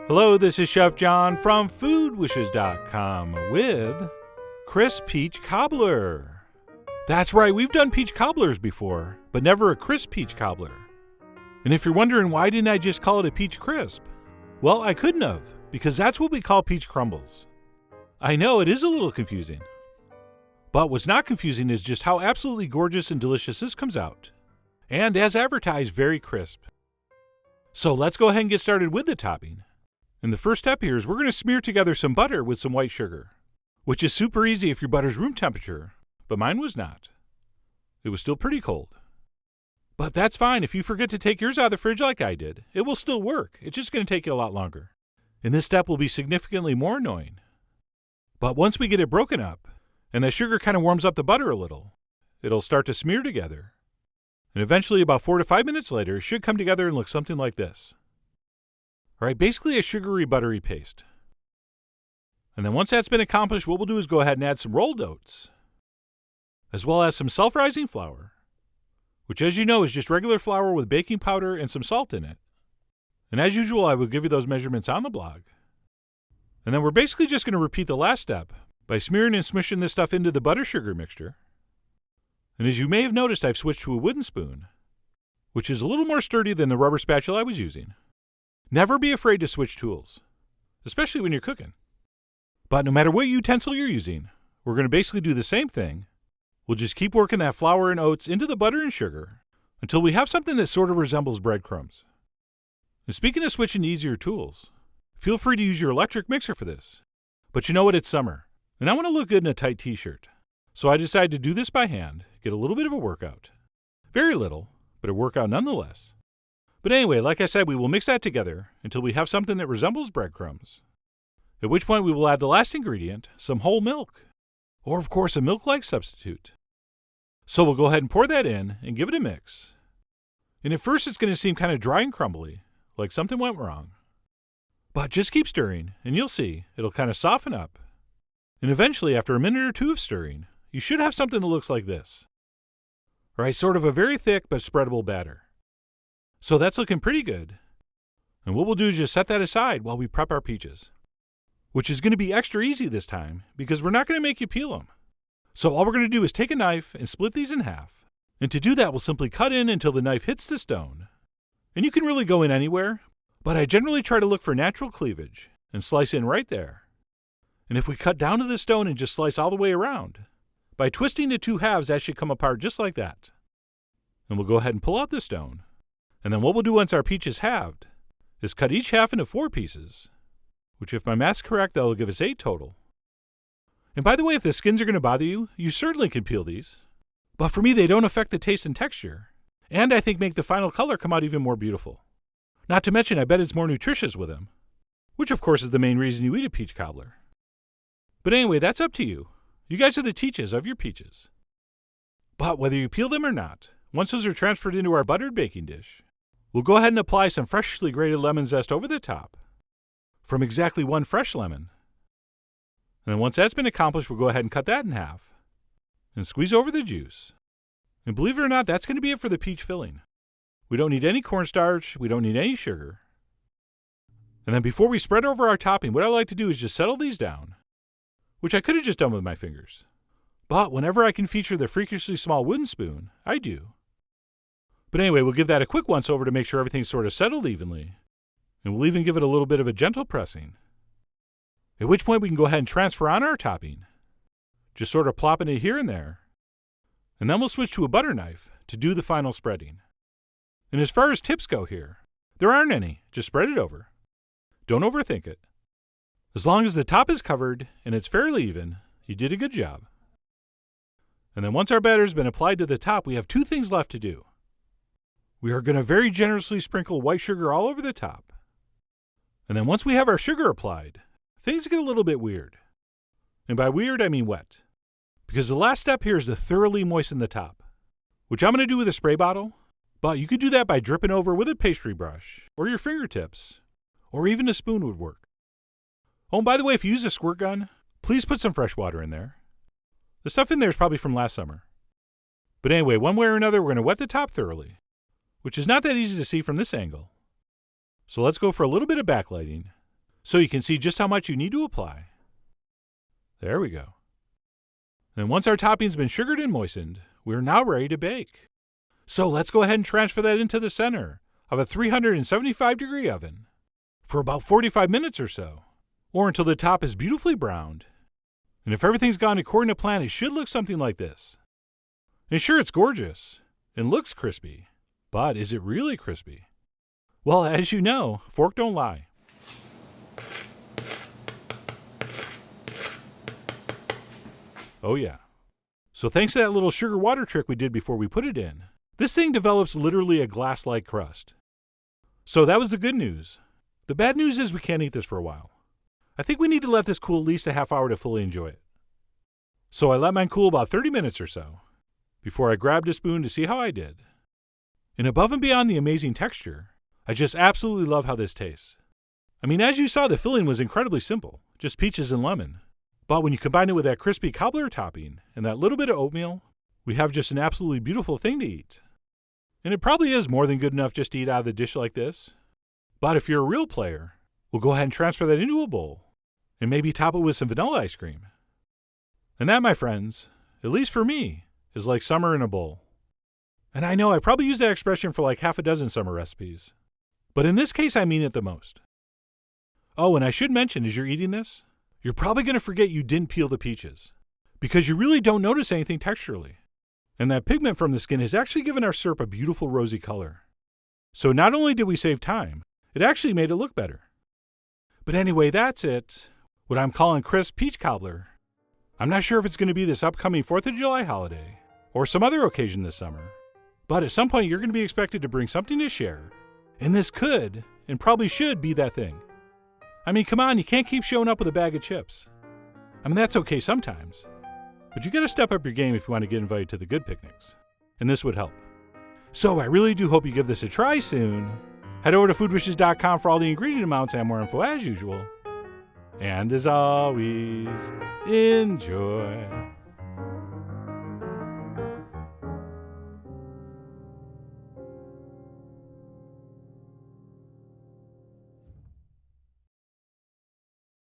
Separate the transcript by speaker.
Speaker 1: Hello, this is Chef John from foodwishes.com with Crisp Peach Cobbler. That's right, we've done peach cobblers before, but never a crisp peach cobbler. And if you're wondering why didn't I just call it a peach crisp? Well, I couldn't have, because that's what we call peach crumbles. I know, it is a little confusing. But what's not confusing is just how absolutely gorgeous and delicious this comes out. And as advertised, very crisp. So let's go ahead and get started with the topping. And the first step here is we're going to smear together some butter with some white sugar, which is super easy if your butter's room temperature, but mine was not. It was still pretty cold. But that's fine. If you forget to take yours out of the fridge like I did, it will still work. It's just going to take you a lot longer. And this step will be significantly more annoying. But once we get it broken up, and the sugar kind of warms up the butter a little, it'll start to smear together. And eventually, about 4 to 5 minutes later, it should come together and look something like this. All right, basically a sugary, buttery paste. And then once that's been accomplished, what we'll do is go ahead and add some rolled oats, as well as some self-rising flour, which as you know is just regular flour with baking powder and some salt in it. And as usual, I will give you those measurements on the blog. And then we're basically just going to repeat the last step by smearing and smishing this stuff into the butter-sugar mixture. And as you may have noticed, I've switched to a wooden spoon, which is a little more sturdy than the rubber spatula I was using. Never be afraid to switch tools, especially when you're cooking. But no matter what utensil you're using, we're going to basically do the same thing. We'll just keep working that flour and oats into the butter and sugar until we have something that sort of resembles breadcrumbs. And speaking of switching to easier tools, feel free to use your electric mixer for this. But you know what, it's summer, and I want to look good in a tight t-shirt. So I decided to do this by hand, get a little bit of a workout. Very little, but a workout nonetheless. But anyway, like I said, we will mix that together until we have something that resembles breadcrumbs. At which point we will add the last ingredient, some whole milk. Or of course a milk-like substitute. So we'll go ahead and pour that in and give it a mix. And at first it's going to seem kind of dry and crumbly, like something went wrong. But just keep stirring and you'll see, it'll kind of soften up. And eventually after a minute or two of stirring, you should have something that looks like this. Alright, sort of a very thick but spreadable batter. So that's looking pretty good. And what we'll do is just set that aside while we prep our peaches. Which is going to be extra easy this time because we're not going to make you peel them. So all we're going to do is take a knife and split these in half. And to do that, we'll simply cut in until the knife hits the stone. And you can really go in anywhere, but I generally try to look for natural cleavage and slice in right there. And if we cut down to the stone and just slice all the way around, by twisting the two halves, that should come apart just like that. And we'll go ahead and pull out the stone. And then what we'll do once our peach is halved is cut each half into 4 pieces, which if my math's correct, that'll give us 8 total. And by the way, if the skins are going to bother you, you certainly can peel these. But for me, they don't affect the taste and texture, and I think make the final color come out even more beautiful. Not to mention, I bet it's more nutritious with them, which of course is the main reason you eat a peach cobbler. But anyway, that's up to you. You guys are the teachers of your peaches. But whether you peel them or not, once those are transferred into our buttered baking dish, we'll go ahead and apply some freshly grated lemon zest over the top, from exactly 1 fresh lemon. And then once that's been accomplished, we'll go ahead and cut that in half, and squeeze over the juice. And believe it or not, that's going to be it for the peach filling. We don't need any cornstarch, we don't need any sugar. And then before we spread over our topping, what I like to do is just settle these down, which I could have just done with my fingers. But whenever I can feature the freakishly small wooden spoon, I do. But anyway, we'll give that a quick once over to make sure everything's sort of settled evenly. And we'll even give it a little bit of a gentle pressing. At which point we can go ahead and transfer on our topping. Just sort of plopping it here and there. And then we'll switch to a butter knife to do the final spreading. And as far as tips go here, there aren't any. Just spread it over. Don't overthink it. As long as the top is covered and it's fairly even, you did a good job. And then once our batter's been applied to the top, we have 2 things left to do. We are going to very generously sprinkle white sugar all over the top. And then once we have our sugar applied, things get a little bit weird. And by weird, I mean wet. Because the last step here is to thoroughly moisten the top, which I'm going to do with a spray bottle, but you could do that by dripping over with a pastry brush, or your fingertips, or even a spoon would work. Oh, and by the way, if you use a squirt gun, please put some fresh water in there. The stuff in there is probably from last summer. But anyway, one way or another, we're going to wet the top thoroughly, which is not that easy to see from this angle. So let's go for a little bit of backlighting so you can see just how much you need to apply. There we go. And once our topping's been sugared and moistened, we're now ready to bake. So let's go ahead and transfer that into the center of a 375-degree oven for about 45 minutes or so, or until the top is beautifully browned. And if everything's gone according to plan, it should look something like this. And sure, it's gorgeous and looks crispy, but is it really crispy? Well, as you know, fork don't lie. Oh yeah. So thanks to that little sugar water trick we did before we put it in, this thing develops literally a glass-like crust. So that was the good news. The bad news is we can't eat this for a while. I think we need to let this cool at least a half hour to fully enjoy it. So I let mine cool about 30 minutes or so before I grabbed a spoon to see how I did. And above and beyond the amazing texture, I just absolutely love how this tastes. I mean, as you saw, the filling was incredibly simple, just peaches and lemon. But when you combine it with that crispy cobbler topping and that little bit of oatmeal, we have just an absolutely beautiful thing to eat. And it probably is more than good enough just to eat out of the dish like this. But if you're a real player, we'll go ahead and transfer that into a bowl and maybe top it with some vanilla ice cream. And that, my friends, at least for me, is like summer in a bowl. And I know I probably use that expression for like half a dozen summer recipes, but in this case I mean it the most. Oh, and I should mention as you're eating this, you're probably going to forget you didn't peel the peaches, because you really don't notice anything texturally. And that pigment from the skin has actually given our syrup a beautiful rosy color. So not only did we save time, it actually made it look better. But anyway, that's it. What I'm calling crisp peach cobbler. I'm not sure if it's going to be this upcoming 4th of July holiday, or some other occasion this summer. But at some point you're going to be expected to bring something to share. And this could, and probably should, be that thing. I mean, come on, you can't keep showing up with a bag of chips. I mean, that's okay sometimes. But you gotta step up your game if you want to get invited to the good picnics. And this would help. So I really do hope you give this a try soon. Head over to foodwishes.com for all the ingredient amounts and more info as usual. And as always, enjoy.